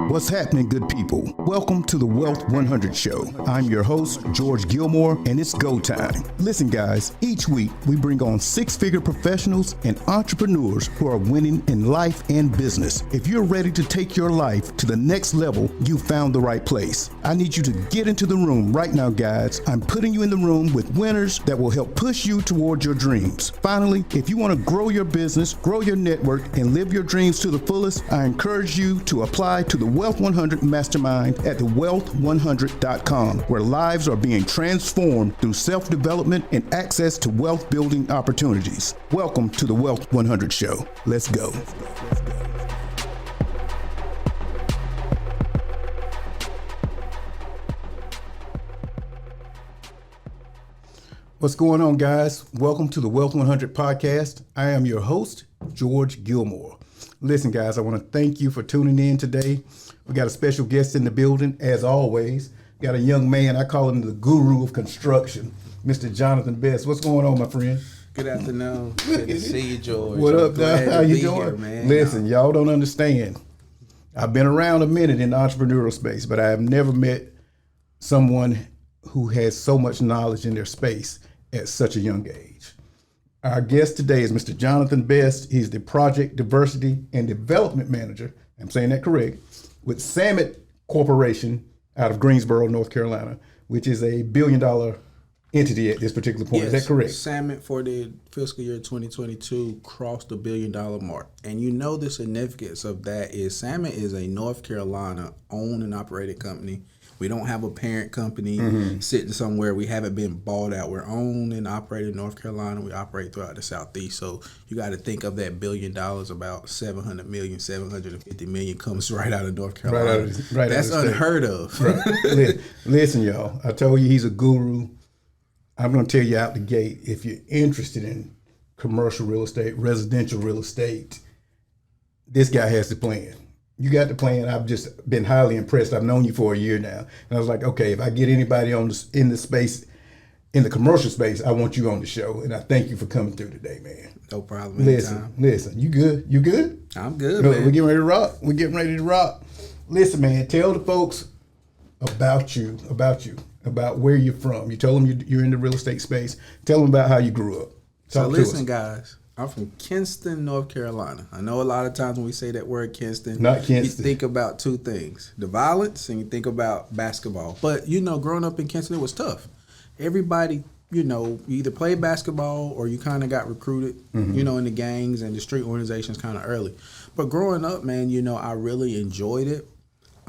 What's happening, good people? Welcome to the Wealth 100 Show. I'm your host, George Gilmore, and it's go time. Listen, guys, each week we bring on six-figure professionals and entrepreneurs who are winning in life and business. If you're ready to take your life to the next level, you found the right place. I need you to get into the room right now, guys. I'm putting you in the room with winners that will help push you towards your dreams. Finally, if you want to grow your business, grow your network, and live your dreams to the fullest, I encourage you to apply to the Wealth 100 Mastermind at thewealth100.com, where lives are being transformed through self-development and access to wealth-building opportunities. Welcome to the Wealth 100 Show. Let's go. What's going on, guys? Welcome to the Wealth 100 podcast. I am your host, George Gilmore. Listen, guys, I want to thank you for tuning in today. We got a special guest in the building, as always. Got a young man, I call him the guru of construction, Mr. Jonathan Best. What's going on, my friend? Good afternoon. Good to see you, George. What up, dog? How you doing? Here, man. Listen, y'all don't understand. I've been around a minute in the entrepreneurial space, but I have never met someone who has so much knowledge in their space at such a young age. Our guest today is Mr. Jonathan Best. He's the Project Diversity and Development Manager, I'm saying that correct, with Samet Corporation out of Greensboro, North Carolina, which is a billion-dollar entity at this particular point. Yes, is that correct? Samet for the fiscal year 2022 crossed the billion-dollar mark. And you know the significance of that is Samet is a North Carolina owned and operated company. We don't have a parent company sitting somewhere. We haven't been bought out. We're owned and operated in North Carolina. We operate throughout the Southeast. So you got to think of that $1 billion, about 700 million, 750 million comes right out of North Carolina. That's unheard of. Right. Listen, y'all, I told you he's a guru. I'm going to tell you out the gate, if you're interested in commercial real estate, residential real estate, this guy has the plan. You got the plan. I've just been highly impressed. I've known you for a year now. And I was like, okay, if I get anybody in the space, in the commercial space, I want you on the show. And I thank you for coming through today, man. No problem. Listen, you good? You good? I'm good, man. We're getting ready to rock. We're getting ready to rock. Listen, man, tell the folks about you, about where you're from. You told them you're in the real estate space. Tell them about how you grew up. So listen, guys. I'm from Kinston, North Carolina. I know a lot of times when we say that word Kinston, you think about two things, the violence and you think about basketball. But, you know, growing up in Kinston, it was tough. Everybody, you know, you either played basketball or you kind of got recruited, you know, in the gangs and the street organizations kind of early. But growing up, man, you know, I really enjoyed it.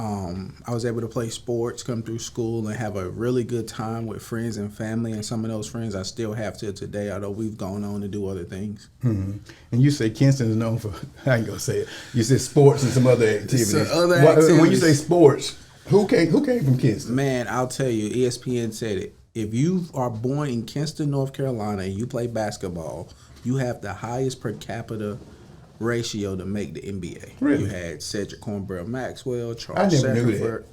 I was able to play sports, come through school, and have a really good time with friends and family. And some of those friends I still have till today, although we've gone on to do other things. And you say Kinston is known for, I ain't gonna say it. You said sports and some other activities. Activities. When you say sports, who came from Kinston? Man, I'll tell you, ESPN said it. If you are born in Kinston, North Carolina, and you play basketball, you have the highest per capita ratio to make the NBA. Really? You had Cedric Cornbell Maxwell, Charles Shackelford.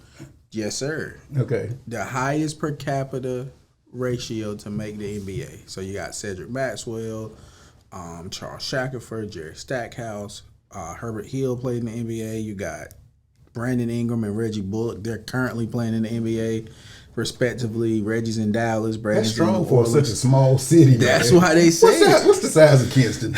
Yes, sir. Okay. The highest per capita ratio to make the NBA. So you got Cedric Maxwell, Charles Shackelford, Jerry Stackhouse, Herbert Hill played in the NBA. You got Brandon Ingram and Reggie Bullock. They're currently playing in the NBA. Respectively, Reggie's in Dallas, Brandon's in Orlando. That's strong for such a small city. That's why they say what's the size of Kinston?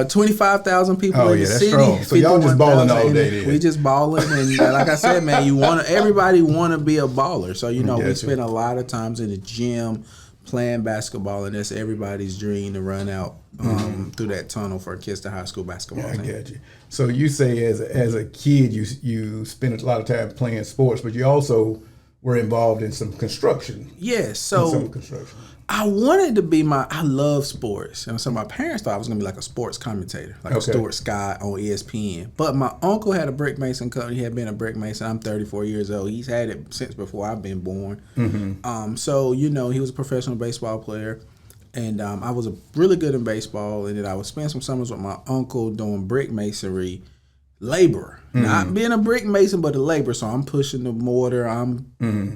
25,000 people in the city. Strong. So y'all just balling all day then. We just balling, and like I said, man, everybody want to be a baller. So, you know, we spend a lot of times in the gym playing basketball, and that's everybody's dream to run out through that tunnel for Kinston High School basketball team. I got you. So you say as a kid you spent a lot of time playing sports, but you also were involved in some construction. Yes, so I wanted to be I love sports. And so my parents thought I was going to be like a sports commentator, like a Stuart Scott on ESPN. But my uncle had a brick mason company. He had been a brick mason. I'm 34 years old. He's had it since before I've been born. So, you know, he was a professional baseball player. And I was really good in baseball. And then I would spend some summers with my uncle doing brick masonry. Laborer, not being a brick mason, but a laborer. So I'm pushing the mortar, I'm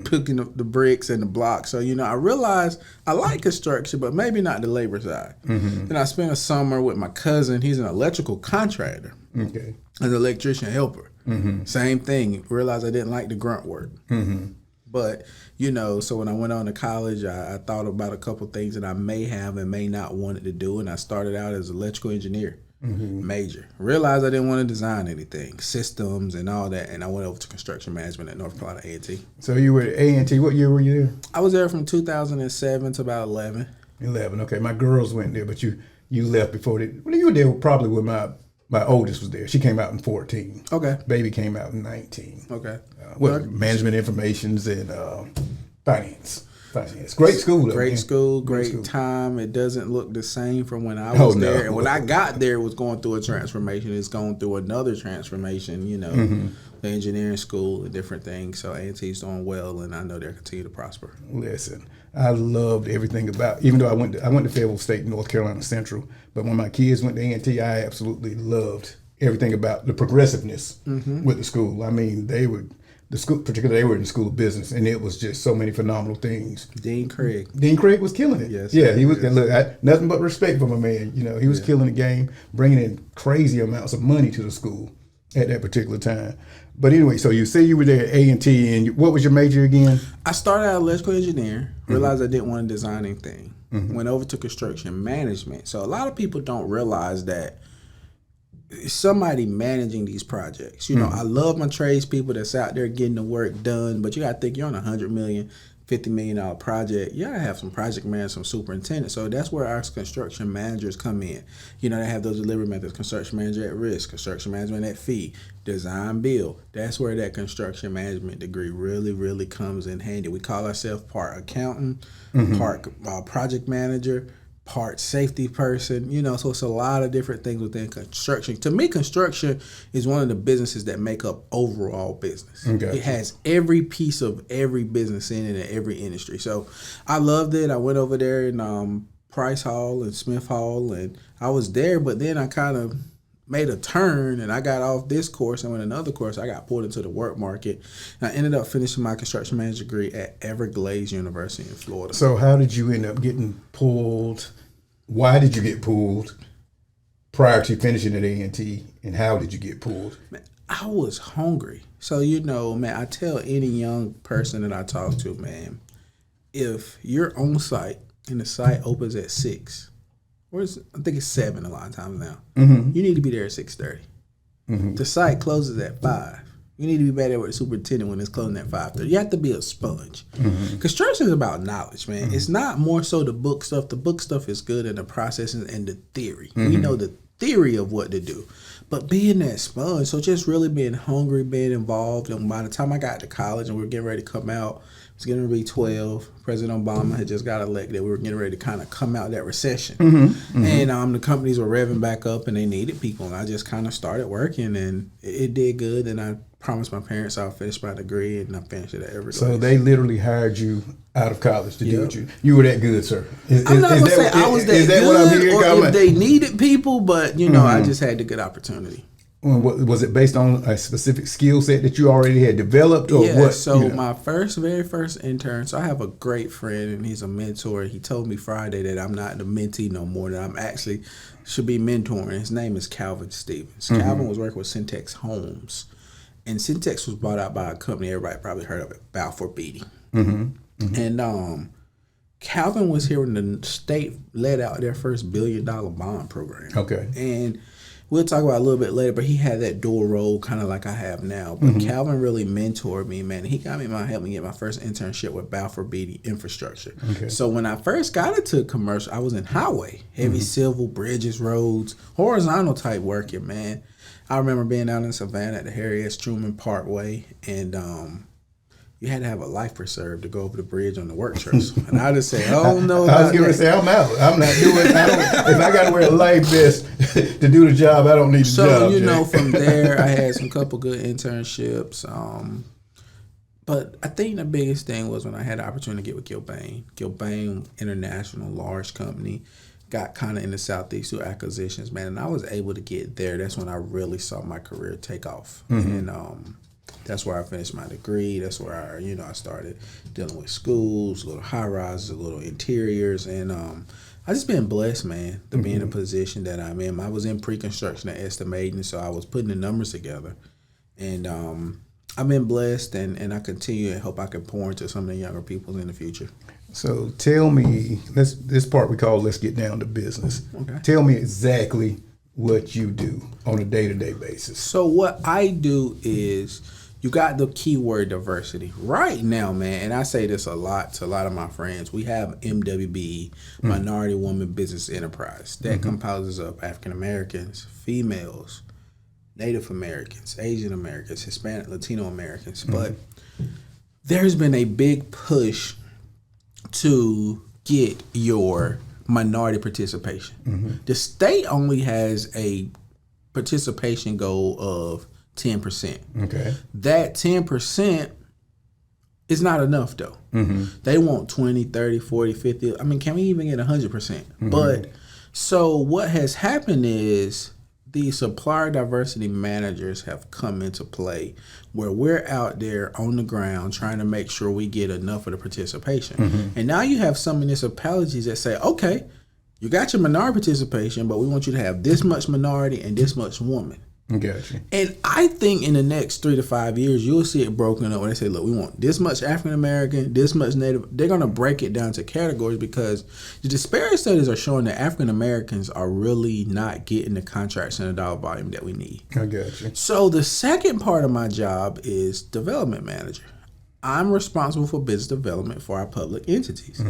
picking up the bricks and the blocks. So, you know, I realized I like construction, but maybe not the labor side. Then I spent a summer with my cousin. He's an electrical contractor. Okay. as an electrician helper. Same thing. Realized I didn't like the grunt work. But, so when I went on to college, I thought about a couple things that I may have and may not wanted to do. And I started out as an electrical engineer, major. Realized I didn't want to design anything, systems and all that. And I went over to construction management at North Carolina A&T. So you were at A&T. What year were you there? I was there from 2007 to about 11. 11. Okay. My girls went there, but you left before they. Well, you were there probably when my oldest was there. She came out in 14. Okay. Baby came out in 19. Okay. Management informations and finance. Great school. Great school, great time. It doesn't look the same from when I was there. And when I got there, it was going through a transformation. It's going through another transformation, the engineering school and different things. So A&T's doing well, and I know they'll continue to prosper. Listen, I loved everything about, even though I went to Fayetteville State, North Carolina Central, but when my kids went to A&T, I absolutely loved everything about the progressiveness with the school. I mean, they were in the School of Business, and it was just so many phenomenal things. Dean Craig was killing it. Yes. Yeah, he was. Yes. Look, nothing but respect for my man. He was killing the game, bringing in crazy amounts of money to the school at that particular time. But anyway, so you say you were there at A&T, and what was your major again? I started out electrical engineer, realized I didn't want to design anything. Went over to construction management. So a lot of people don't realize that somebody managing these projects. I love my tradespeople that's out there getting the work done, but you got to think you're on $100 million, $50 million project. You got to have some project managers, some superintendents. So that's where our construction managers come in. They have those delivery methods: construction manager at risk, construction management at fee, design build. That's where that construction management degree really, really comes in handy. We call ourselves part accountant, part project manager, part safety person, so it's a lot of different things within construction. To me, construction is one of the businesses that make up overall business. Okay. It has every piece of every business in it and every industry. So I loved it. I went over there in Price Hall and Smith Hall, and I was there, but then I kind of made a turn, and I got off this course and went another course. I got pulled into the work market, and I ended up finishing my construction manager degree at Everglades University in Florida. So how did you end up getting pulled? Why did you get pulled prior to finishing at A&T, and how did you get pulled? Man, I was hungry. So, man, I tell any young person that I talk to, man, if you're on site and the site opens at 6, I think it's 7 a lot of times now, you need to be there at 6:30. The site closes at 5. You need to be better with the superintendent when it's closing at 5:30. You have to be a sponge. Construction is about knowledge, man. It's not more so the book stuff. The book stuff is good, and the processes and the theory. We know the theory of what to do. But being that sponge, so just really being hungry, being involved. And by the time I got to college and we were getting ready to come out, it was getting ready to be 12. President Obama had just got elected. We were getting ready to kind of come out of that recession. And the companies were revving back up, and they needed people. And I just kind of started working, and it did good. And I promised my parents I'll finish my degree, and I finished it at Everglades. So they literally hired you out of college to do what you were that good, sir. I'm not going to say I was that good, what I'm hearing, or if they needed people, but, I just had the good opportunity. Was it based on a specific skill set that you already had developed, or what? So my very first intern, so I have a great friend, and he's a mentor. He told me Friday that I'm not the mentee no more, that I'm actually should be mentoring. His name is Calvin Stevens. Calvin was working with Syntex Homes. And Syntex was bought out by a company everybody probably heard of it, Balfour Beatty. And Calvin was here when the state let out their first $1 billion bond program. Okay. And we'll talk about it a little bit later, but he had that dual role kind of like I have now. But Calvin really mentored me, man. He got me helped me get my first internship with Balfour Beatty Infrastructure. Okay. So when I first got into commercial, I was in highway, heavy civil, bridges, roads, horizontal type working, man. I remember being out in Savannah at the Harry S. Truman Parkway, and you had to have a life preserve to go over the bridge on the work truss. And I just said, oh, no. I was going to say, I'm out. I'm not doing it. If I got to wear a life vest to do the job, I don't need the job. So, from there, I had some couple good internships. But I think the biggest thing was when I had the opportunity to get with Gilbane. Gilbane, international, large company. Got kind of in the Southeast through acquisitions, man, and I was able to get there. That's when I really saw my career take off, and that's where I finished my degree. That's where I started dealing with schools, little high rises, little interiors, and I just been blessed, man, to be in a position that I'm in. I was in pre-construction and estimating, so I was putting the numbers together. And I've been blessed, and I continue and hope I can pour into some of the younger people in the future. So tell me, this part we call Let's Get Down to Business. Okay. Tell me exactly what you do on a day-to-day basis. So what I do is, you got the keyword diversity. Right now, man, and I say this a lot to a lot of my friends, we have MWBE, Minority Woman Business Enterprise, that composes of African Americans, females, Native Americans, Asian Americans, Hispanic, Latino Americans. But there's been a big push to get your minority participation. The state only has a participation goal of 10%. Okay. That 10% is not enough, though. They want 20, 30, 40, 50. I mean, can we even get 100%? But so what has happened is the supplier diversity managers have come into play where we're out there on the ground trying to make sure we get enough of the participation. And now you have some municipalities that say, okay, you got your minority participation, but we want you to have this much minority and this much woman. Gotcha. And I think in the next 3 to 5 years, you'll see it broken up when they say, look, we want this much African American, this much Native. They're going to break it down to categories because the disparity studies are showing that African Americans are really not getting the contracts and the dollar volume that we need. I gotcha. So the second part of my job is development manager. I'm responsible for business development for our public entities.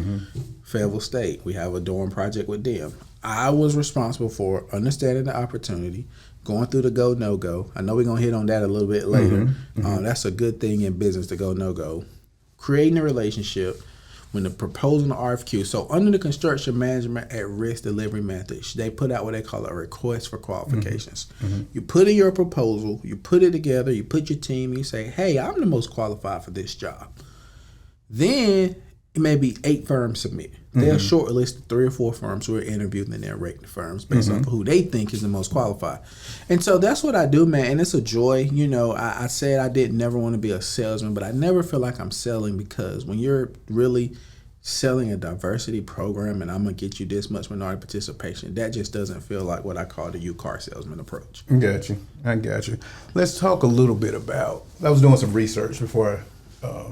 Fayetteville State, we have a dorm project with them. I was responsible for understanding the opportunity, going through the go, no-go. I know we're going to hit on that a little bit later. That's a good thing in business, the go, no-go. Creating a relationship when the proposal and the RFQ. So under the construction management at risk delivery methods, they put out what they call a request for qualifications. You put in your proposal, you put it together, you put your team, you say, hey, I'm the most qualified for this job. Then it may be 8 firms submit. They'll shortlist 3 or 4 firms who are interviewed, and then they'll rate the firms based on who they think is the most qualified. And so that's what I do, man. And it's a joy. You know, I said I didn't never want to be a salesman, but I never feel like I'm selling, because when you're really selling a diversity program and I'm going to get you this much minority participation, that just doesn't feel like what I call the car salesman approach. I got you. Let's talk a little bit about, I was doing some research before I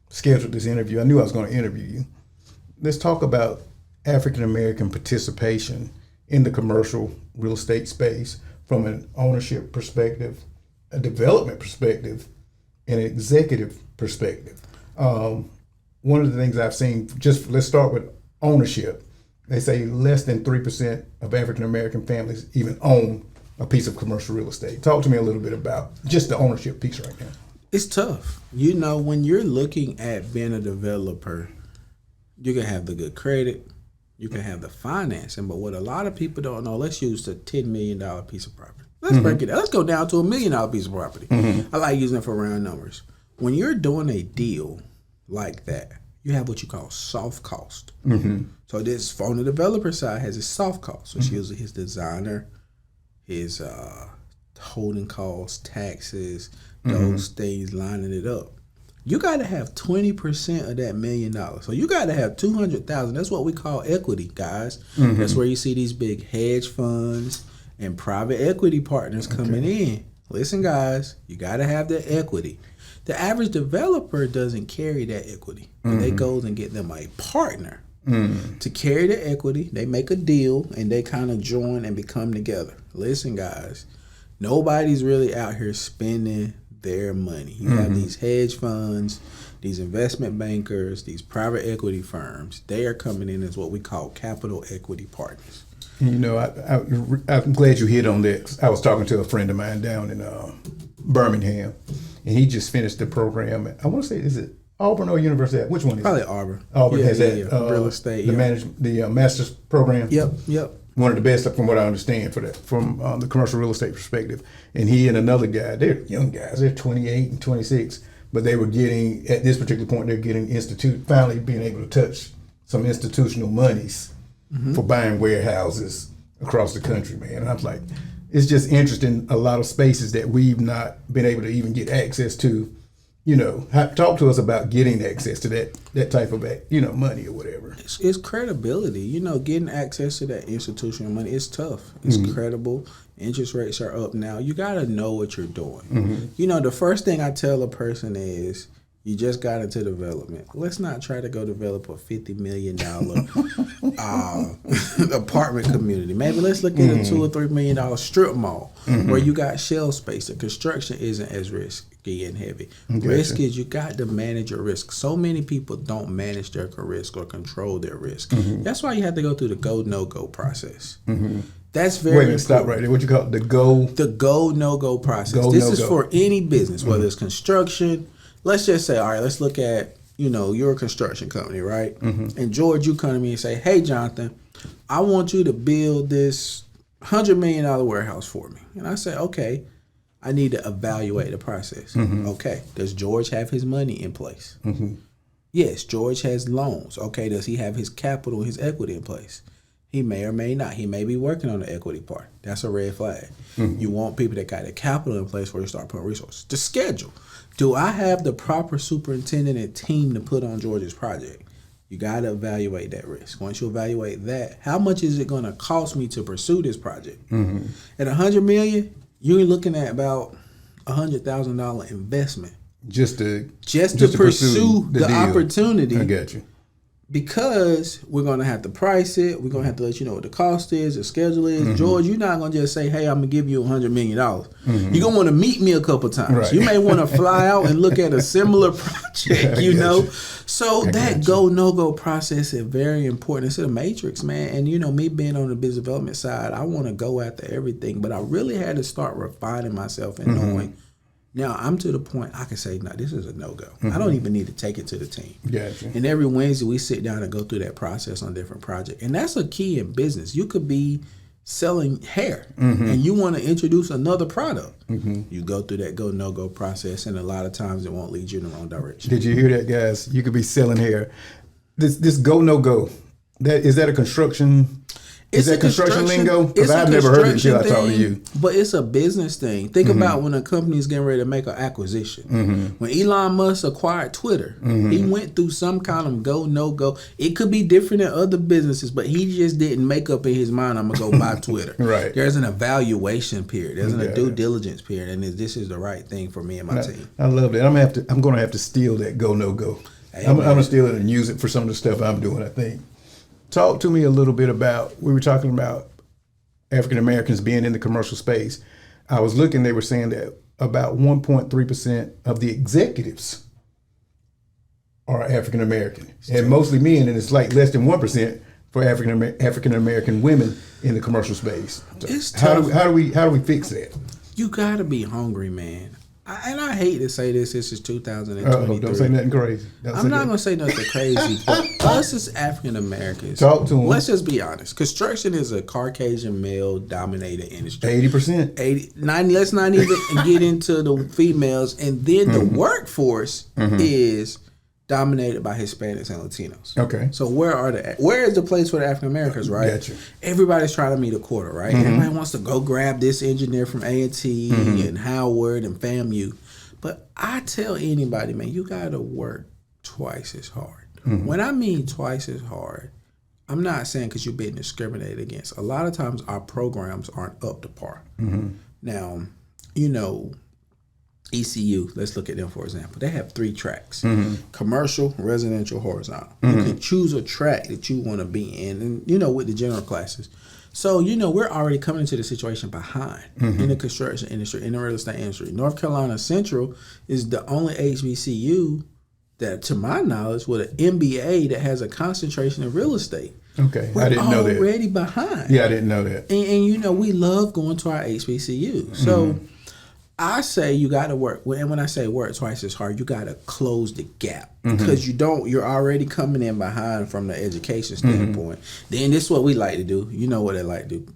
scheduled this interview. I knew I was going to interview you. Let's talk about African American participation in the commercial real estate space from an ownership perspective, a development perspective, and an executive perspective. One of the things I've seen, just let's start with ownership. They say less than 3% of African American families even own a piece of commercial real estate. Talk to me a little bit about just the ownership piece right now. It's tough. You know, when you're looking at being a developer, you can have the good credit, you can have the financing, but what a lot of people don't know, let's use the $10 million piece of property. Let's break it down. Let's go down to $1 million piece of property. I like using it for round numbers. When you're doing a deal like that, you have what you call soft cost. So this, on the developer side, has his soft cost, which is usually his designer, his holding costs, taxes, those things lining it up. You got to have 20% of that $1 million. So you got to have $200,000. That's what we call equity, guys. That's where you see these big hedge funds and private equity partners coming in. Listen, guys, you got to have that equity. The average developer doesn't carry that equity. They go and get them a partner to carry the equity. They make a deal and they kind of join and become together. Listen, guys, nobody's really out here spending their money. You have these hedge funds, these investment bankers, these private equity firms. They are coming in as what we call capital equity partners. You know, I'm glad you hit on that. I was talking to a friend of mine down in Birmingham, and he just finished the program. I want to say, is it Auburn or University? Which one is Probably it? Auburn. Auburn has that real estate. The master's program. Yep. One of the best, from what I understand, for that, from the commercial real estate perspective. And he and another guy, they're young guys, they're 28 and 26, but they were getting, at this particular point, they're getting finally being able to touch some institutional monies for buying warehouses across the country, man. And I was like, it's just interesting, a lot of spaces that we've not been able to even get access to, talk to us about getting access to that type of, money or whatever. It's credibility. Getting access to that institutional money is tough. It's credible. Interest rates are up now. You got to know what you're doing. The first thing I tell a person is, you just got into development. Let's not try to go develop a $50 million apartment community. Maybe let's look at a $2 or $3 million strip mall where you got shell space. The construction isn't as risky and heavy. Gotcha. Risk is you got to manage your risk. So many people don't manage their risk or control their risk. That's why you have to go through the go, no-go process. That's very important. Stop right there. What you call it? The go, no-go process. This is for any business, whether it's construction. Let's just say, all right, let's look at, you're a construction company, right? And George, you come to me and say, hey, Jonathan, I want you to build this $100 million warehouse for me. And I say, okay, I need to evaluate the process. Okay, does George have his money in place? Yes, George has loans. Okay, does he have his capital, his equity in place? He may or may not. He may be working on the equity part. That's a red flag. You want people that got the capital in place before you start putting resources. The schedule. Do I have the proper superintendent and team to put on George's project? You got to evaluate that risk. Once you evaluate that, how much is it going to cost me to pursue this project? At $100 million, you're looking at about $100,000 investment just to pursue the opportunity. I got you. Because we're going to have to price it. We're going to have to let you know what the cost is, the schedule is. George, you're not going to just say, hey, I'm going to give you $100 million. You're going to want to meet me a couple times. Right. You may want to fly out and look at a similar project, So that go, no-go process is very important. It's a matrix, man. And, me being on the business development side, I want to go after everything. But I really had to start refining myself and knowing, now, I'm to the point I can say, no, this is a no-go. I don't even need to take it to the team. Gotcha. And every Wednesday, we sit down and go through that process on different projects. And that's a key in business. You could be selling hair, and you want to introduce another product. You go through that go, no-go process, and a lot of times it won't lead you in the wrong direction. Did you hear that, guys? You could be selling hair. This go, no-go, is that a construction... Is that construction lingo? Because I've never heard it until I talked to you. But it's a business thing. Think about when a company is getting ready to make an acquisition. When Elon Musk acquired Twitter, he went through some kind of go, no go. It could be different in other businesses, but he just didn't make up in his mind, I'm going to go buy Twitter. Right. There's an evaluation period. There's a due diligence period. And this is the right thing for me and my team. I love that. I'm going to have to steal that go, no go. Hey, I'm going to steal it and use it for some of the stuff I'm doing, I think. Talk to me a little bit about, we were talking about African Americans being in the commercial space. I was looking, they were saying that about 1.3% of the executives are African American, and mostly men, and it's like less than 1% for African American women in the commercial space. So how do we fix that? You gotta be hungry, man. I hate to say this is 2023. Don't say nothing crazy. I'm not going to say nothing crazy, but us as African Americans, talk to them. Let's just be honest. Construction is a Caucasian male-dominated industry. 80%. 90. Let's not even get into the females. And then the workforce is dominated by Hispanics and Latinos. Okay. So where is the place for the African Americans, right? Gotcha. Everybody's trying to meet a quota, right? Everybody wants to go grab this engineer from A&T and Howard and FAMU. But I tell anybody, man, you got to work twice as hard. When I mean twice as hard, I'm not saying because you're being discriminated against. A lot of times our programs aren't up to par. Now, ECU, let's look at them for example. They have 3 tracks: commercial, residential, horizontal. You can choose a track that you want to be in, and with the general classes. So we're already coming into the situation behind in the construction industry, in the real estate industry. North Carolina Central is the only HBCU that, to my knowledge, with an MBA that has a concentration in real estate. Okay, I didn't know that. We're already behind. Yeah, I didn't know that. And we love going to our HBCU. So I say you got to work, and when I say work twice as hard, you got to close the gap because you're already coming in behind from the education standpoint. Then this is what we like to do. You know what they like to do,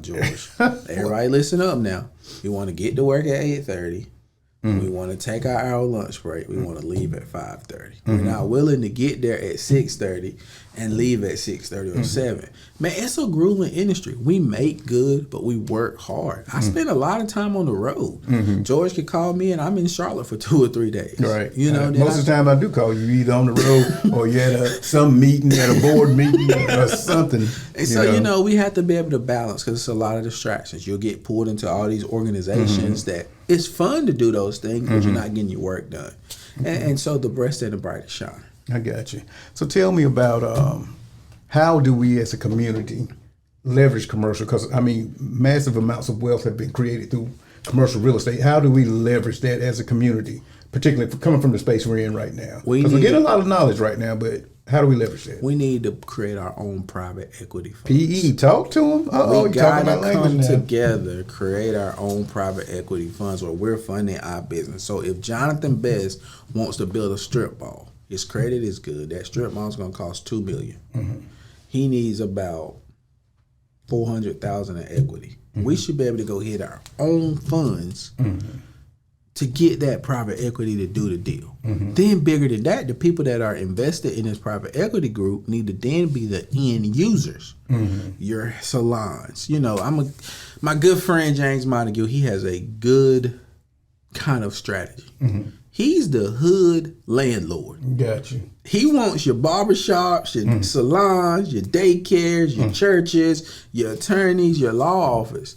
George. Everybody listen up now. You want to get to work at 8:30, We want to take our hour lunch break. We want to leave at 5:30. We're not willing to get there at 6:30 and leave at 6:30 or 7. Man, it's a grueling industry. We make good, but we work hard. I spend a lot of time on the road. George could call me, and I'm in Charlotte for 2 or 3 days. Right. You know, most of the time I do call you either on the road or you're at some meeting, at a board meeting or something. And so, we have to be able to balance because it's a lot of distractions. You'll get pulled into all these organizations that it's fun to do those things, but you're not getting your work done. And so the breast and the brightest shine. I got you. So tell me about how do we as a community leverage commercial? Because, massive amounts of wealth have been created through commercial real estate. How do we leverage that as a community, particularly coming from the space we're in right now? Because we're getting a lot of knowledge right now, but how do we leverage that? We need to create our own private equity funds. PE, talk to them. We gotta come together, create our own private equity funds where we're funding our business. So if Jonathan Best wants to build a strip mall, his credit is good. That strip mall is going to cost $2 million. He needs about $400,000 in equity. We should be able to go hit our own funds to get that private equity to do the deal. Then bigger than that, the people that are invested in this private equity group need to then be the end users. Your salons. My good friend James Montague, he has a good kind of strategy. He's the hood landlord. Got you. He wants your barbershops, your salons, your daycares, your churches, your attorneys, your law office.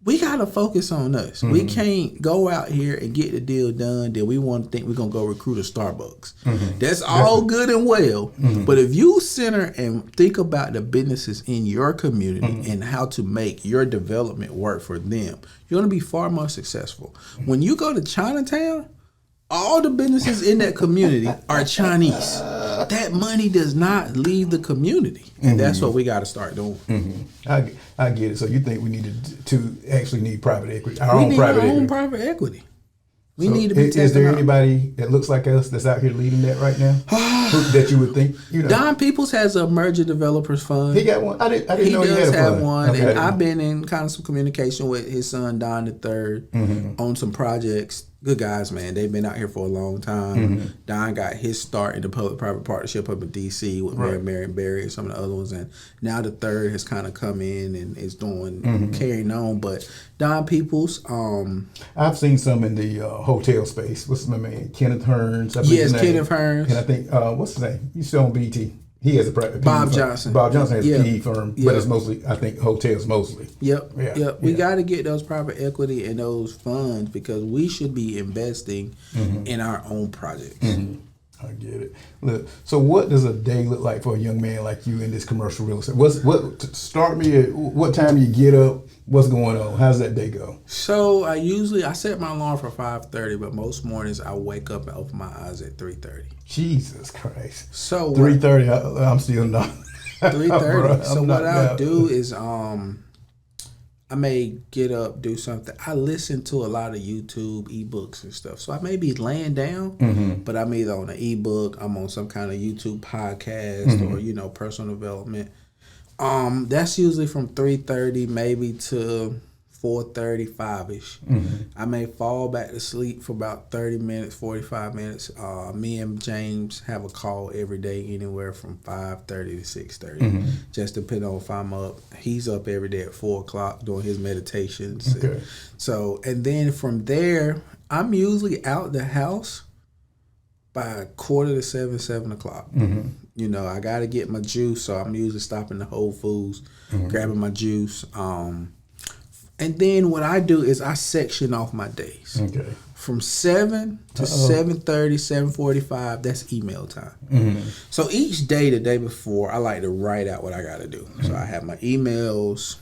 We got to focus on us. We can't go out here and get the deal done. Then we want to think we're going to go recruit a Starbucks. That's all good and well. But if you center and think about the businesses in your community and how to make your development work for them, you're going to be far more successful. When you go to Chinatown, all the businesses in that community are Chinese. That money does not leave the community. And that's what we got to start doing. I get it. So you think we need to actually need private equity, our own private equity. We need to be testing. Is there anybody that looks like us that's out here leading that right now? That you would think? Don Peoples has a merger developers fund. He got one. I didn't know he had a fund. He does have one. Okay. And I've been in kind of some communication with his son Don III on some projects. Good guys, man. They've been out here for a long time. Don got his start in the public-private partnership up in D.C. with Mary and Barry and some of the other ones. And now the third has kind of come in and is doing, carrying on. But Don Peoples. I've seen some in the hotel space. What's my man? Kenneth Hearns. Yes, Kenneth Hearns. And I think, what's his name? He's still on BT. He has a private Bob Johnson. Bob Johnson has a PE firm, but it's mostly, I think, hotels mostly. Yep. We got to get those private equity and those funds because we should be investing in our own projects. I get it. Look, so what does a day look like for a young man like you in this commercial real estate? Start me at what time you get up? What's going on? How does that day go? So I set my alarm for 5:30, but most mornings I wake up and open my eyes at 3:30. Jesus Christ. So 3:30, I'm still not. 3:30. So what I'll do is I may get up, do something. I listen to a lot of YouTube ebooks and stuff. So I may be laying down, but I'm either on an ebook, I'm on some kind of YouTube podcast or, personal development. That's usually from 3:30 maybe to 4:30, 5-ish. I may fall back to sleep for about 30 minutes, 45 minutes. Me and James have a call every day, anywhere from 5:30 to 6:30, just depending on if I'm up. He's up every day at 4 o'clock doing his meditations. Okay. And then from there, I'm usually out the house by 6:45, 7 o'clock. I got to get my juice, so I'm usually stopping at Whole Foods, grabbing my juice. And then what I do is I section off my days. Okay. From 7 to 7:30, 7:45, that's email time. So each day, the day before, I like to write out what I got to do. So I have my emails,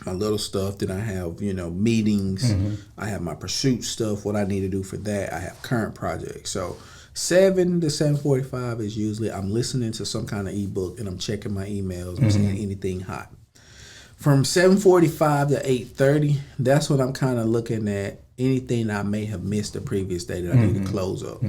my little stuff. Then I have, meetings. I have my pursuit stuff, what I need to do for that. I have current projects. So 7 to 7:45 is usually I'm listening to some kind of ebook and I'm checking my emails. I'm seeing anything hot. From 7:45 to 8:30, that's when I'm kind of looking at anything I may have missed the previous day that I need to close up.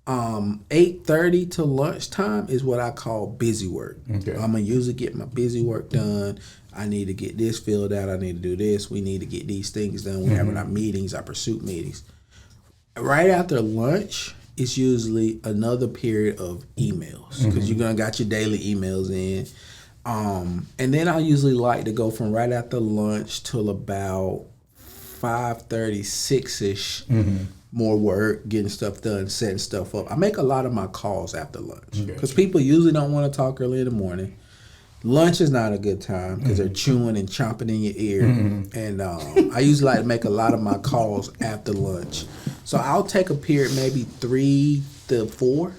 8:30 to lunchtime is what I call busy work. Okay. I'm going to usually get my busy work done. I need to get this filled out. I need to do this. We need to get these things done. We're having our meetings, our pursuit meetings. Right after lunch, it's usually another period of emails because you're gonna got your daily emails in. And then I usually like to go from right after lunch till about 5:30, 6-ish. More work, getting stuff done, setting stuff up. I make a lot of my calls after lunch because people usually don't want to talk early in the morning. Lunch is not a good time because they're chewing and chomping in your ear. And I usually like to make a lot of my calls after lunch. So I'll take a period, maybe 3 to 4,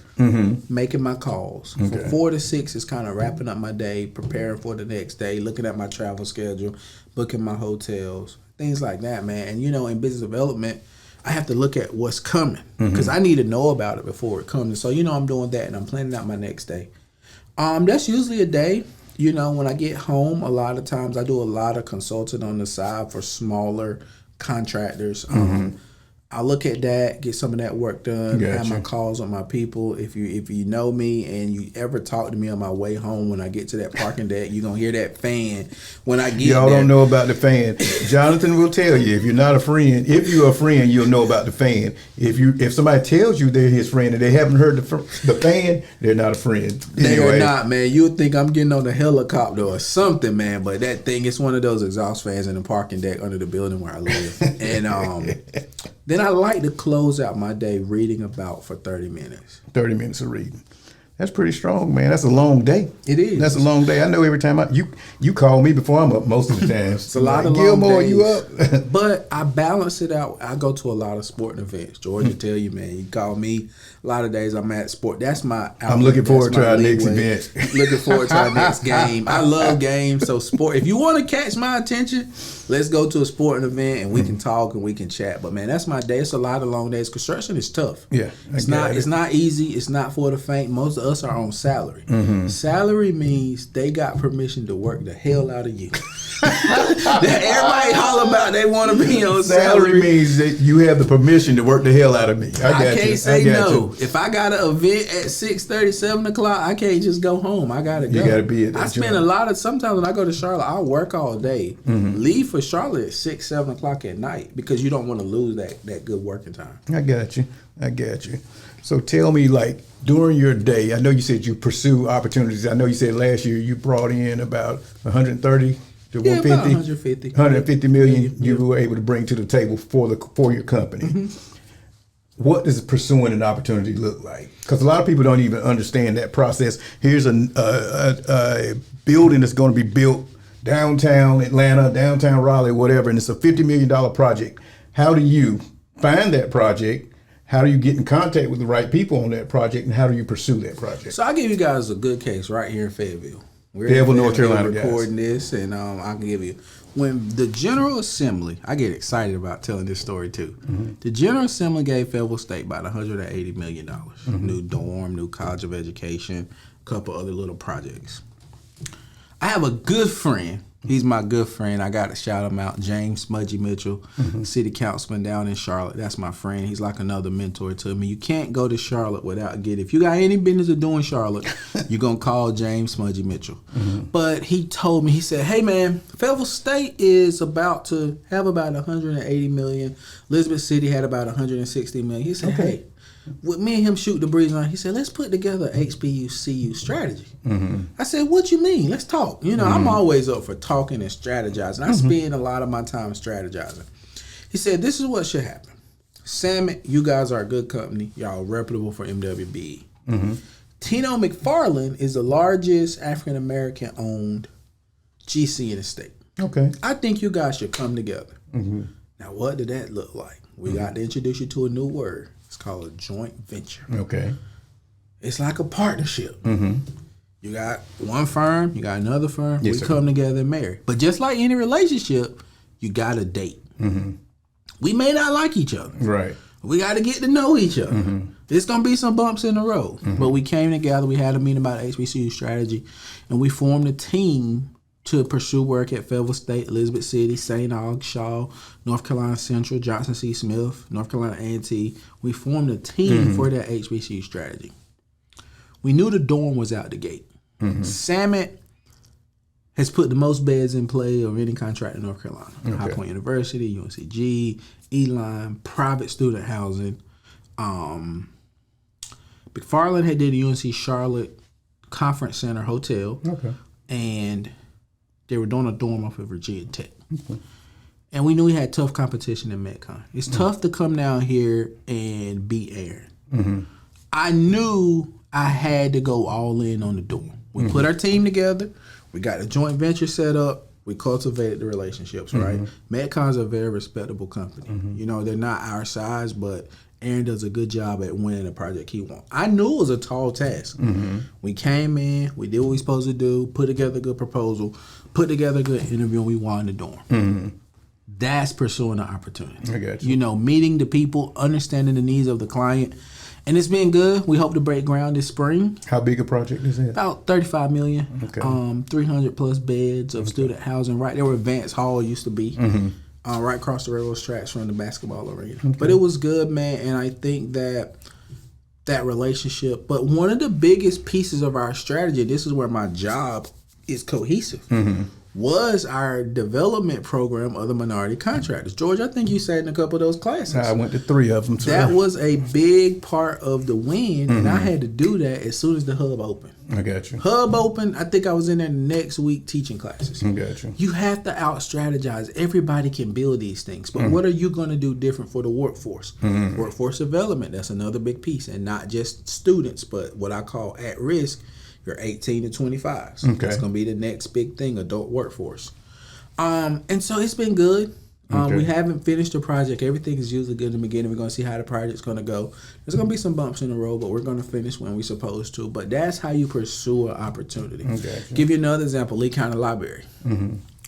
making my calls. From 4 to 6 is kind of wrapping up my day, preparing for the next day, looking at my travel schedule, booking my hotels, things like that, man. And, you know, in business development, I have to look at what's coming because I need to know about it before it comes. So, you know, I'm doing that and I'm planning out my next day. That's usually a day. You know, when I get home, a lot of times I do a lot of consulting on the side for smaller contractors. I look at that, get some of that work done, have my calls with my people. If you know me and you ever talk to me on my way home when I get to that parking deck, you're going to hear that fan when I get Y'all there. don't know about the fan. Jonathan will tell you, if you're not a friend, if you're a friend, you'll know about the fan. If somebody tells you they're his friend and they haven't heard the fan, they're not a friend. They're not, man. You'll think I'm getting on a helicopter or something, man. But that thing, it's one of those exhaust fans in the parking deck under the building where I live. And then I like to close out my day reading about for 30 minutes. 30 minutes of reading. That's pretty strong, man. That's a long day. It is. That's a long day. I know every time you call me before I'm up most of the time. It's a lot of Gilmore, long days. you up? But I balance it out. I go to a lot of sporting events. George will tell you, man. You call me. A lot of days I'm at sport. That's my outlet. I'm looking forward to our next event. Looking forward to our next game. I love games. So sport. If you want to catch my attention, let's go to a sporting event and we can talk and we can chat. But man, that's my day. It's a lot of long days. Construction is tough. Yeah, it's not easy. It's not for the faint. Most of us are on salary. Salary means they got permission to work the hell out of you. Everybody holler about they want to be on salary. Salary means that you have the permission to work the hell out of me. I can't say no. If I got an event at 6:30, 7 o'clock, I can't just go home. I gotta go. You gotta be at that I spend a lot of, sometimes when I go to Charlotte, I'll work all day. Leave for Charlotte at 6, 7 o'clock at night because you don't want to lose that good working time. I got you. So tell me, like, during your day, I know you said you pursue opportunities. I know you said last year you brought in about 130 to 150. About 150. 150 million you were able to bring to the table for your company. What does pursuing an opportunity look like? Because a lot of people don't even understand that process. Here's a building that's going to be built downtown Atlanta, downtown Raleigh, whatever, and it's a $50 million project. How do you find that project? How do you get in contact with the right people on that project, and how do you pursue that project? So I'll give you guys a good case right here in Fayetteville. We're Fayetteville, North Carolina, recording this, and I can give you. When the General Assembly, I get excited about telling this story too. The General Assembly gave Fayetteville State about $180 million. New dorm, new college of education, a couple other little projects. I have a good friend. He's my good friend. I got to shout him out. James Smudgy Mitchell, city councilman down in Charlotte. That's my friend. He's like another mentor to me. You can't go to Charlotte without getting. If you got any business of doing Charlotte, you're going to call James Smudgy Mitchell. But he told me, he said, hey, man, Fayetteville State is about to have about $180 million. Elizabeth City had about $160 million. He said, hey, with me and him shoot the breeze on, he said, let's put together HBCU strategy. I said, what you mean? Let's talk. You know, I'm always up for talking and strategizing. I spend a lot of my time strategizing. He said, this is what should happen. Samet, you guys are a good company. Y'all are reputable for MWBE. Tino McFarland is the largest African-American owned GC in the state. Okay. I think you guys should come together. Now, what did that look like? We got to introduce you to a new word. It's called a joint venture. Okay. It's like a partnership. You got one firm, you got another firm. Yes, we come together and marry. But just like any relationship, you got to date. We may not like each other. Right. We got to get to know each other. There's going to be some bumps in the road. But we came together. We had a meeting about HBCU strategy. And we formed a team to pursue work at Fayetteville State, Elizabeth City, St. Aug, Shaw, North Carolina Central, Johnson C. Smith, North Carolina A&T. We formed a team for that HBCU strategy. We knew the dorm was out the gate. Samet has put the most beds in play of any contract in North Carolina. High Point University, UNCG, E-Line, private student housing. McFarland had did the UNC Charlotte Conference Center Hotel. Okay. And they were doing a dorm off of Virginia Tech. Okay. And we knew we had tough competition in Metcon. It's tough to come down here and beat Aaron. Mm-hmm. I knew I had to go all in on the dorm. We put our team together. We got a joint venture set up. We cultivated the relationships, right? Metcon's a very respectable company. You know, they're not our size, but Aaron does a good job at winning the project he wants. I knew it was a tall task. We came in, we did what we supposed to do, put together a good proposal, put together a good interview, and we won the dorm. That's pursuing the opportunity. I got you. You know, meeting the people, understanding the needs of the client. And it's been good. We hope to break ground this spring. How big a project is it? About $35 million. Okay. 300 plus beds of student housing. Right there where Vance Hall used to be. Right across the railroad tracks from the basketball arena. Okay. But it was good, man. And I think that relationship. But one of the biggest pieces of our strategy, this is where my job is cohesive, was our development program of the minority contractors. George, I think you sat in a couple of those classes. I went to 3 of them, sir. That was a big part of the win, and I had to do that as soon as the hub opened. I got you. Hub opened, I think I was in there next week teaching classes. I got you. You have to out-strategize. Everybody can build these things, but what are you going to do different for the workforce? Workforce development, that's another big piece, and not just students, but what I call at-risk. You're 18 to 25s. Okay. That's going to be the next big thing, adult workforce. And so it's been good. We haven't finished the project. Everything is usually good in the beginning. We're going to see how the project's going to go. There's going to be some bumps in the road, but we're going to finish when we're supposed to. But that's how you pursue an opportunity. Okay. Give you another example, Lee County Library.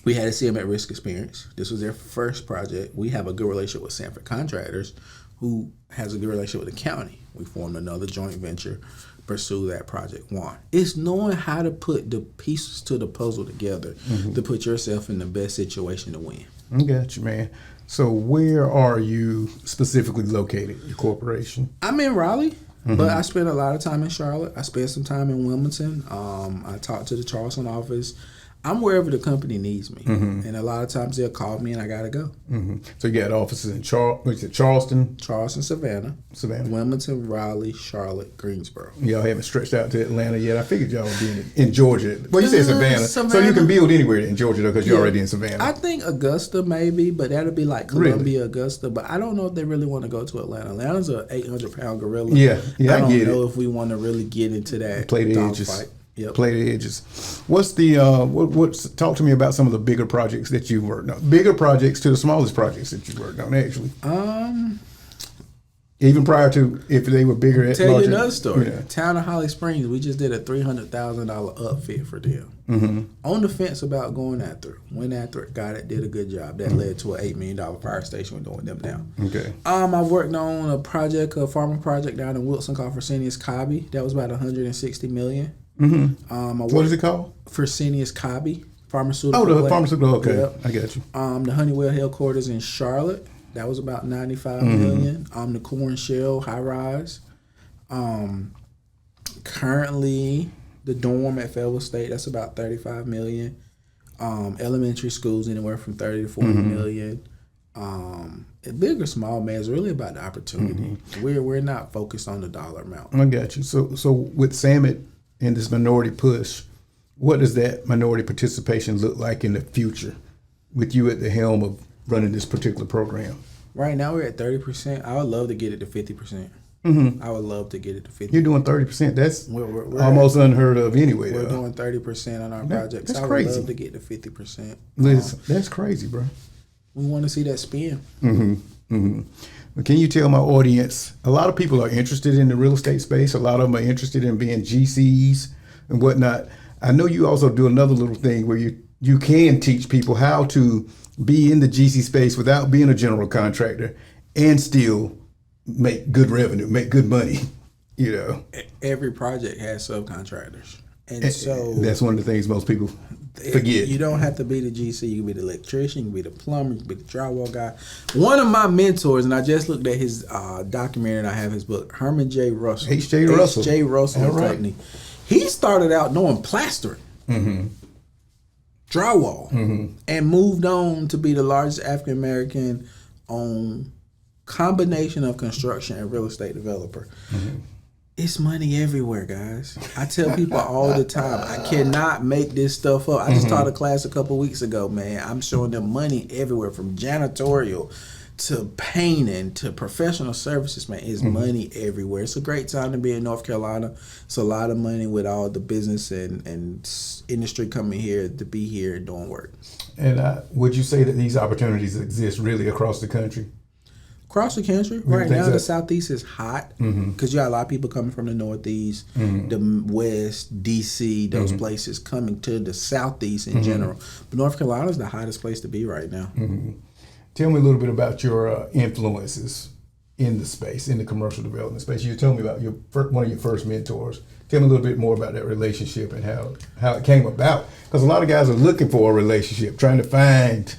We had to see them at risk experience. This was their first project. We have a good relationship with Sanford Contractors, who has a good relationship with the county. We formed another joint venture, pursue that project one. It's knowing how to put the pieces to the puzzle together to put yourself in the best situation to win. I got you, man. So where are you specifically located, your corporation? I'm in Raleigh, but I spend a lot of time in Charlotte. I spend some time in Wilmington. I talk to the Charleston office. I'm wherever the company needs me. And a lot of times they'll call me and I got to go. So you got offices in Charleston? Charleston, Savannah, Wilmington, Raleigh, Charlotte, Greensboro. Y'all haven't stretched out to Atlanta yet. I figured y'all would be in Georgia. Well, you said Savannah. So you can build anywhere in Georgia, though, because you're already in Savannah. I think Augusta maybe, but that'll be like Columbia, Augusta. But I don't know if they really want to go to Atlanta. Atlanta's an 800-pound gorilla. Yeah, I don't know if we want to really get into that dogfight. Play the edges. What's the talk to me about some of the bigger projects that you've worked on. Bigger projects to the smallest projects that you worked on, actually. Even prior to if they were bigger. I'll tell you another story. Town of Holly Springs, we just did a $300,000 upfit for them. On the fence about going after it. Went after it, got it, did a good job. That led to an $8 million fire station we're doing them now. Okay. I worked on a farming project down in Wilson called Fresenius Kabi. That was about $160 million. What is it called? Fresenius Kabi Pharmaceutical. Oh, the pharmaceutical. Okay, yep. I got you. The Honeywell headquarters in Charlotte. That was about $95 million. The Corn Shell high rise. Currently, the dorm at Fayetteville State, that's about $35 million. Elementary schools anywhere from $30 to $40 million. Big or small, man, it's really about the opportunity. We're not focused on the dollar amount. I got you. So with Samet and this minority push, what does that minority participation look like in the future with you at the helm of running this particular program? Right now we're at 30%. I would love to get it to 50%. I would love to get it to 50%. You're doing 30%. That's we're almost unheard of anyway. We're doing 30% on our projects. That's I would crazy. love to get to 50%. That's crazy, bro. We want to see that spin. Well, can you tell my audience, a lot of people are interested in the real estate space. A lot of them are interested in being GCs and whatnot. I know you also do another little thing where you can teach people how to be in the GC space without being a general contractor and still make good revenue, make good money, you know. Every project has subcontractors. And so that's one of the things most people forget. You don't have to be the GC. You can be the electrician, you can be the plumber, you can be the drywall guy. One of my mentors, and I just looked at his documentary and I have his book, Herman J. Russell. H.J. Russell. H.J. Russell and Company. He started out doing plastering, drywall, and moved on to be the largest African-American owned combination of construction and real estate developer. It's money everywhere, guys. I tell people all the time, I cannot make this stuff up. I just taught a class a couple weeks ago, man. I'm showing them money everywhere, from janitorial to painting to professional services, man. It's money everywhere. It's a great time to be in North Carolina. It's a lot of money with all the business and industry coming here to be here and doing work. And would you say that these opportunities exist really across the country? Across the country, right now the Southeast is hot because you got a lot of people coming from the Northeast, the West, DC, those places coming to the Southeast in general. But North Carolina is the hottest place to be right now. Tell me a little bit about your influences in the space, in the commercial development space. You told me about one of your first mentors. Tell me a little bit more about that relationship and how it came about. Because a lot of guys are looking for a relationship, trying to find.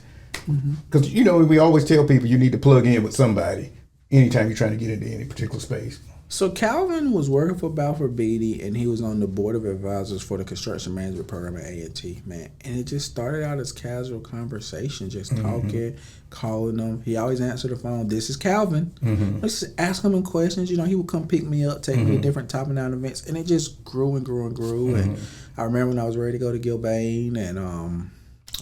Because, we always tell people you need to plug in with somebody anytime you're trying to get into any particular space. So Calvin was working for Balfour Beatty, and he was on the board of advisors for the construction management program at A&T, man. And it just started out as casual conversation, just talking, calling him. He always answered the phone. This is Calvin. Let's just ask him questions. He would come pick me up, take me to different top and down events, and it just grew and grew and grew. And I remember when I was ready to go to Gilbane, and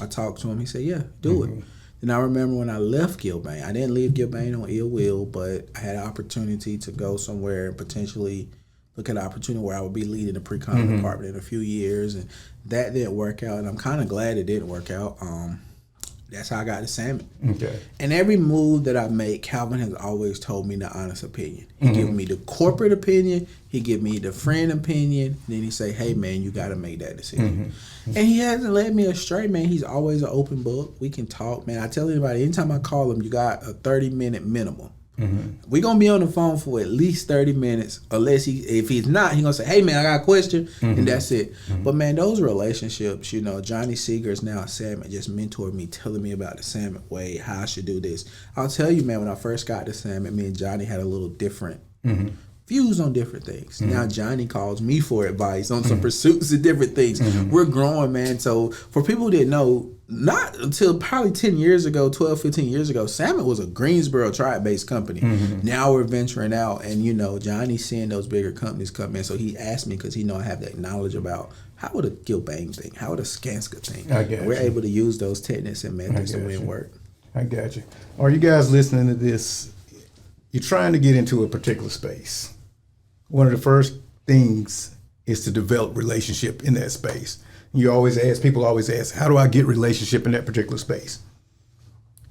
I talked to him. He said, "Yeah, do it." And I remember when I left Gilbane, I didn't leave Gilbane on ill will, but I had an opportunity to go somewhere and potentially look at an opportunity where I would be leading the pre-con department in a few years, and that didn't work out, and I'm kind of glad it didn't work out. That's how I got to Samet. Okay. And every move that I make, Calvin has always told me the honest opinion. He give me the corporate opinion, he give me the friend opinion, and then he say, "Hey man, you got to make that decision." And he hasn't led me astray, man. He's always an open book. We can talk, man. I tell anybody, anytime I call him, you got a 30-minute minimum. We're going to be on the phone for at least 30 minutes, unless if he's not, he's going to say, "Hey, man, I got a question," and that's it. But, man, those relationships, Johnny Seeger is now at Samet, just mentored me, telling me about the Samet way, how I should do this. I'll tell you, man, when I first got to Samet, me and Johnny had a little different views on different things. Now Johnny calls me for advice on some pursuits of different things. We're growing, man. So for people who didn't know, not until probably 10 years ago, 12, 15 years ago, Samet was a Greensboro tribe-based company. Now we're venturing out, and Johnny's seeing those bigger companies come in. So he asked me, because he know I have that knowledge about how would a Gilbane think, how would a Skanska think. We're able to use those techniques and methods to win work. I got you. Are you guys listening to this? You're trying to get into a particular space. One of the first things is to develop relationship in that space. People always ask, how do I get relationship in that particular space?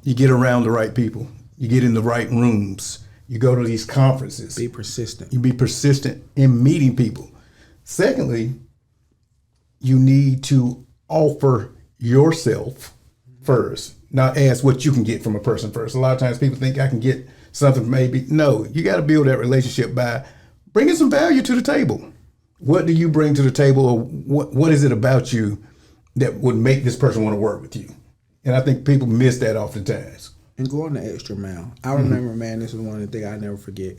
You get around the right people. You get in the right rooms. You go to these conferences. Be persistent. You be persistent in meeting people. Secondly, you need to offer yourself first, not ask what you can get from a person first. A lot of times people think I can get something maybe. No, you got to build that relationship by bringing some value to the table. What do you bring to the table, or what is it about you that would make this person want to work with you? And I think people miss that oftentimes. And going the extra mile. I remember, man, this is one of the things I never forget.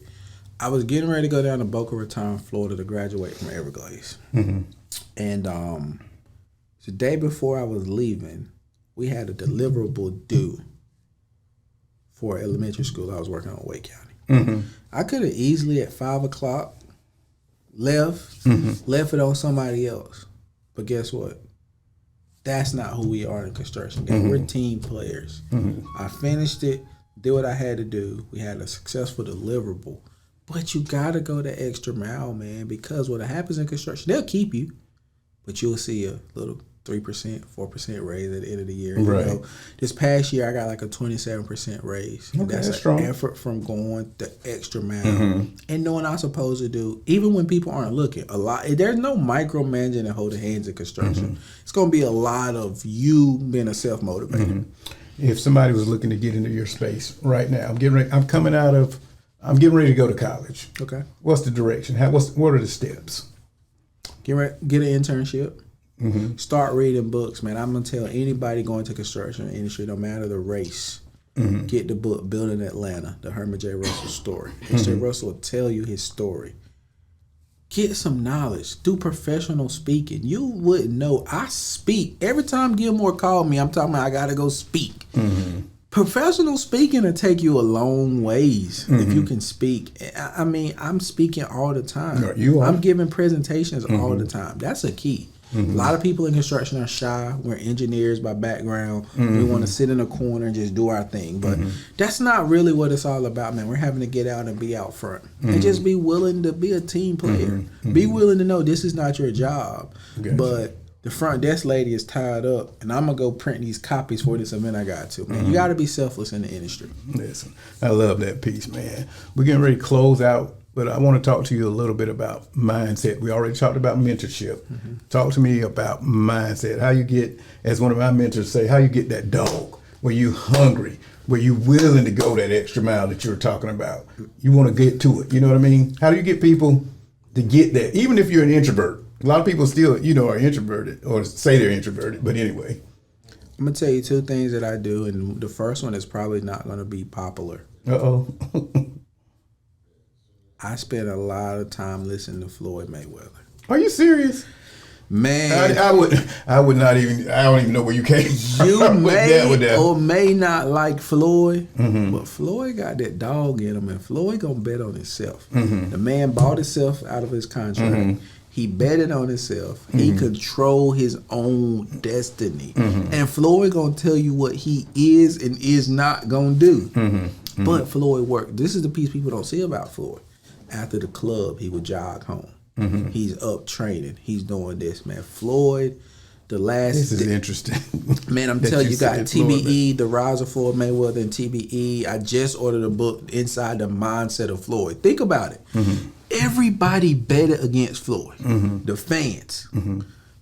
I was getting ready to go down to Boca Raton, Florida to graduate from Everglades. And the day before I was leaving, we had a deliverable due for elementary school I was working on in Wake County. I could have easily at 5 o'clock left it on somebody else. But guess what? That's not who we are in construction. We're team players. I finished it, did what I had to do. We had a successful deliverable. But you got to go the extra mile, man, because what happens in construction, they'll keep you, but you'll see a little 3%, 4% raise at the end of the year. Right. This past year, I got like a 27% raise. Okay, that's an strong effort from going the extra mile and knowing I'm supposed to do, even when people aren't looking. There's no micromanaging and holding hands in construction. It's going to be a lot of you being a self-motivator. If somebody was looking to get into your space right now, I'm getting ready to go to college. Okay. What's the direction? What are the steps? Get an internship. Start reading books, man. I'm going to tell anybody going to construction industry, no matter the race, get the book, Building Atlanta, the Herman J. Russell story. J. Russell will tell you his story. Get some knowledge. Do professional speaking. You wouldn't know. I speak. Every time Gilmore called me, I'm talking about I got to go speak. Professional speaking will take you a long ways if you can speak. I mean, I'm speaking all the time. No, you are. I'm giving presentations all the time. That's a key. A lot of people in construction are shy. We're engineers by background. We want to sit in a corner and just do our thing. But that's not really what it's all about, man. We're having to get out and be out front. And just be willing to be a team player. Be willing to know this is not your job. Gotcha. But the front desk lady is tied up, and I'm going to go print these copies for this event I got to. Man, you got to be selfless in the industry. Listen, I love that piece, man. We're getting ready to close out, but I want to talk to you a little bit about mindset. We already talked about mentorship. Talk to me about mindset. How you get, as one of my mentors say, how you get that dog, where you hungry, where you willing to go that extra mile that you're talking about. You want to get to it. You know what I mean? How do you get people to get that, even if you're an introvert? A lot of people still, are introverted or say they're introverted. But anyway. I'm going to tell you two things that I do. And the first one is probably not going to be popular. Uh-oh. I spend a lot of time listening to Floyd Mayweather. Are you serious? Man. I would not even, I don't even know where you came from. You may or may not like Floyd, but Floyd got that dog in him, and Floyd going to bet on himself. The man bought himself out of his contract. He betted on himself. He control his own destiny. And Floyd gonna tell you what he is and is not gonna do. But Floyd worked. This is the piece people don't see about Floyd. After the club, he would jog home. He's up training. He's doing this, man. Floyd, the last... This is interesting. Man, I'm telling you, got TBE, The Rise of Floyd Mayweather, and TBE. I just ordered a book, Inside the Mindset of Floyd. Think about it. Everybody betted against Floyd. The fans,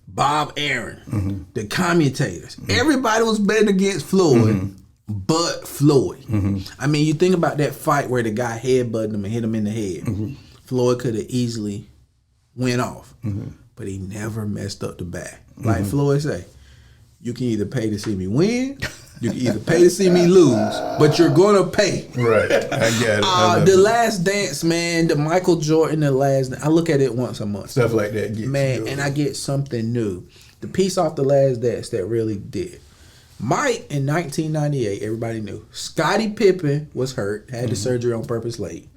Bob Aaron, the commentators. Everybody was betting against Floyd, but Floyd. I mean, you think about that fight where the guy headbutted him and hit him in the head. Floyd could have easily went off, but he never messed up the back. Like Floyd say, you can either pay to see me win, you can either pay to see me lose, but you're gonna pay. Right, I get it. The Last Dance, man, the Michael Jordan, The Last Dance. I look at it once a month. Stuff like that gets man, and I get something new. The piece off The Last Dance that really did. Mike in 1998, everybody knew. Scottie Pippen was hurt, had the surgery on purpose late.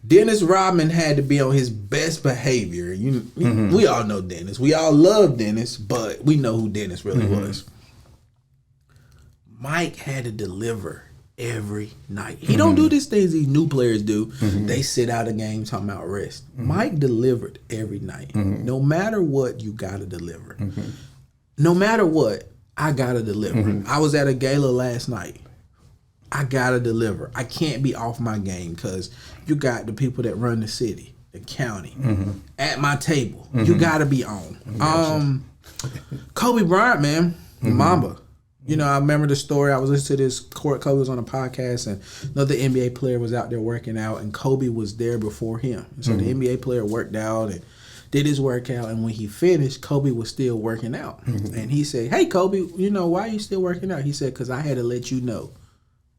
Dennis Rodman had to be on his best behavior. We all know Dennis. We all love Dennis, but we know who Dennis really was. Mike had to deliver every night. He don't do these things these new players do. They sit out a game talking about rest. Mike delivered every night. No matter what, you got to deliver. No matter what, I got to deliver. I was at a gala last night. I got to deliver. I can't be off my game because you got the people that run the city, the county, at my table. You got to be on. Kobe Bryant, man, Mamba. I remember the story. I was listening to this. Kobe was on a podcast, and another NBA player was out there working out, and Kobe was there before him. So the NBA player worked out and did his workout, and when he finished, Kobe was still working out. And he said, "Hey, Kobe, why are you still working out?" He said, "Because I had to let you know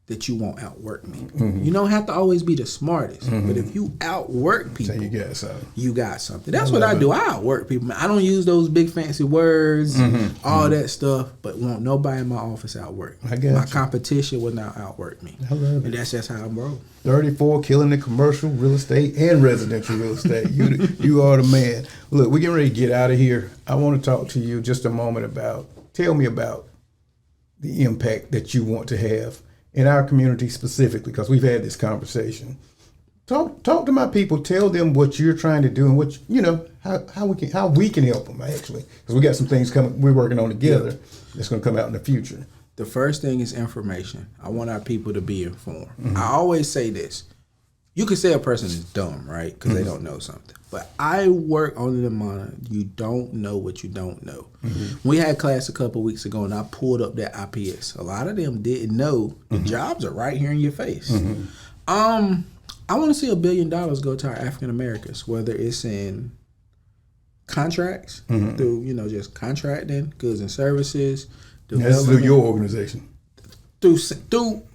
that you won't outwork me. You don't have to always be the smartest, but if you outwork people, so you got something. You got something." That's what I do. I outwork people. I don't use those big fancy words, all that stuff, but won't nobody in my office outwork me. I got my competition will not outwork me. I love it. And that's just how I'm rolling. 34, killing the commercial real estate and residential real estate. You are the man. Look, we're getting ready to get out of here. I want to talk to you just a moment tell me about the impact that you want to have in our community specifically, because we've had this conversation. Talk to my people. Tell them what you're trying to do and what how we can help them actually, because we got some things coming. We're working on together. That's going to come out in the future. The first thing is information. I want our people to be informed. I always say this: you can say a person is dumb, right? Because they don't know something. But I work on the monitor. You don't know what you don't know. We had class a couple weeks ago, and I pulled up that IPS. A lot of them didn't know the jobs are right here in your face. I want to see $1 billion go to our African Americans, whether it's in contracts through just contracting, goods and services. That's through your organization. Through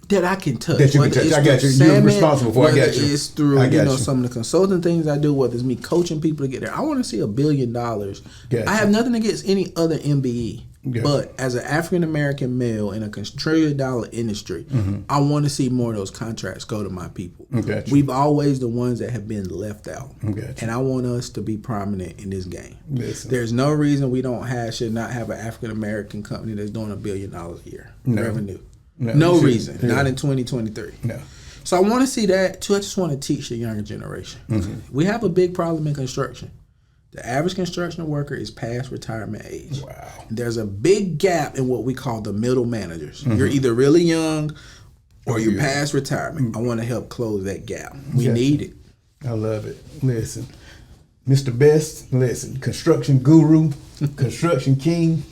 that I can touch. That you can touch. I got you. You're responsible for. I got you. It's through some of the consulting things I do, whether it's me coaching people to get there. I want to see $1 billion. I have nothing against any other MBE. Yes. But as an African-American male in a trillion-dollar industry, I want to see more of those contracts go to my people. We've always the ones that have been left out. And I want us to be prominent in this game. There's no reason we should not have an African-American company that's doing $1 billion a year revenue. No reason. Yeah. Not in 2023. No. So I want to see that too. I just want to teach the younger generation. We have a big problem in construction. The average construction worker is past retirement age. Wow. There's a big gap in what we call the middle managers. You're either really young or you're past retirement. I want to help close that gap. We need it. I love it. Listen, Mr. Best, listen, construction guru, construction king,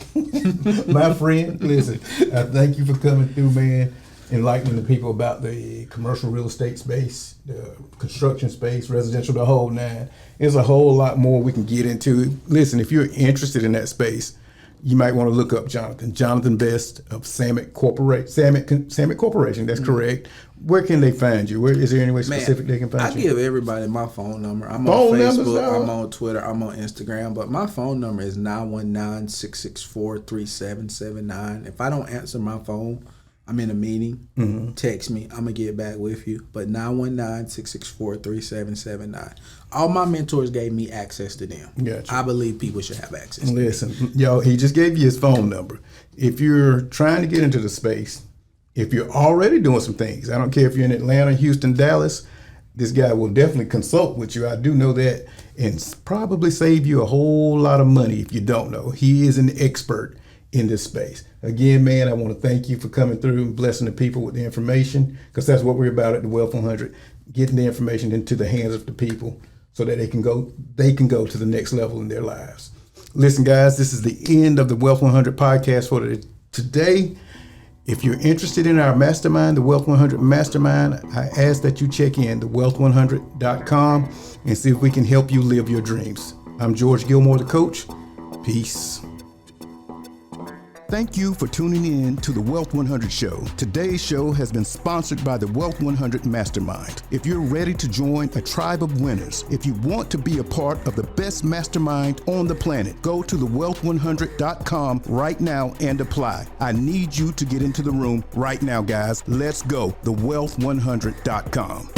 my friend, listen, I thank you for coming through, man, enlightening the people about the commercial real estate space, the construction space, residential, the whole nine. There's a whole lot more we can get into. Listen, if you're interested in that space, you might want to look up Jonathan Best of Samet Corporation. Samet Corporation, that's correct. Where can they find you? Is there any way specific they can find you? I give everybody my phone number. I'm on Facebook, I'm on Twitter, I'm on Instagram, but my phone number is 919-664-3779. If I don't answer my phone, I'm in a meeting, text me, I'm going to get back with you. But 919-664-3779. All my mentors gave me access to them. Gotcha. I believe people should have access to them. Listen, y'all, he just gave you his phone number. If you're trying to get into the space, if you're already doing some things, I don't care if you're in Atlanta, Houston, Dallas, this guy will definitely consult with you. I do know that, and probably save you a whole lot of money if you don't know. He is an expert in this space. Again, man, I want to thank you for coming through and blessing the people with the information, because that's what we're about at the Wealth 100, getting the information into the hands of the people so that they can go to the next level in their lives. Listen, guys, this is the end of the Wealth 100 podcast for today. If you're interested in our mastermind, the Wealth 100 Mastermind, I ask that you check in thewealth100.com and see if we can help you live your dreams. I'm George Gilmore, the coach. Peace. Thank you for tuning in to the Wealth 100 Show. Today's show has been sponsored by the Wealth 100 Mastermind. If you're ready to join a tribe of winners, if you want to be a part of the best mastermind on the planet, go to thewealth100.com right now and apply. I need you to get into the room right now, guys. Let's go. Thewealth100.com.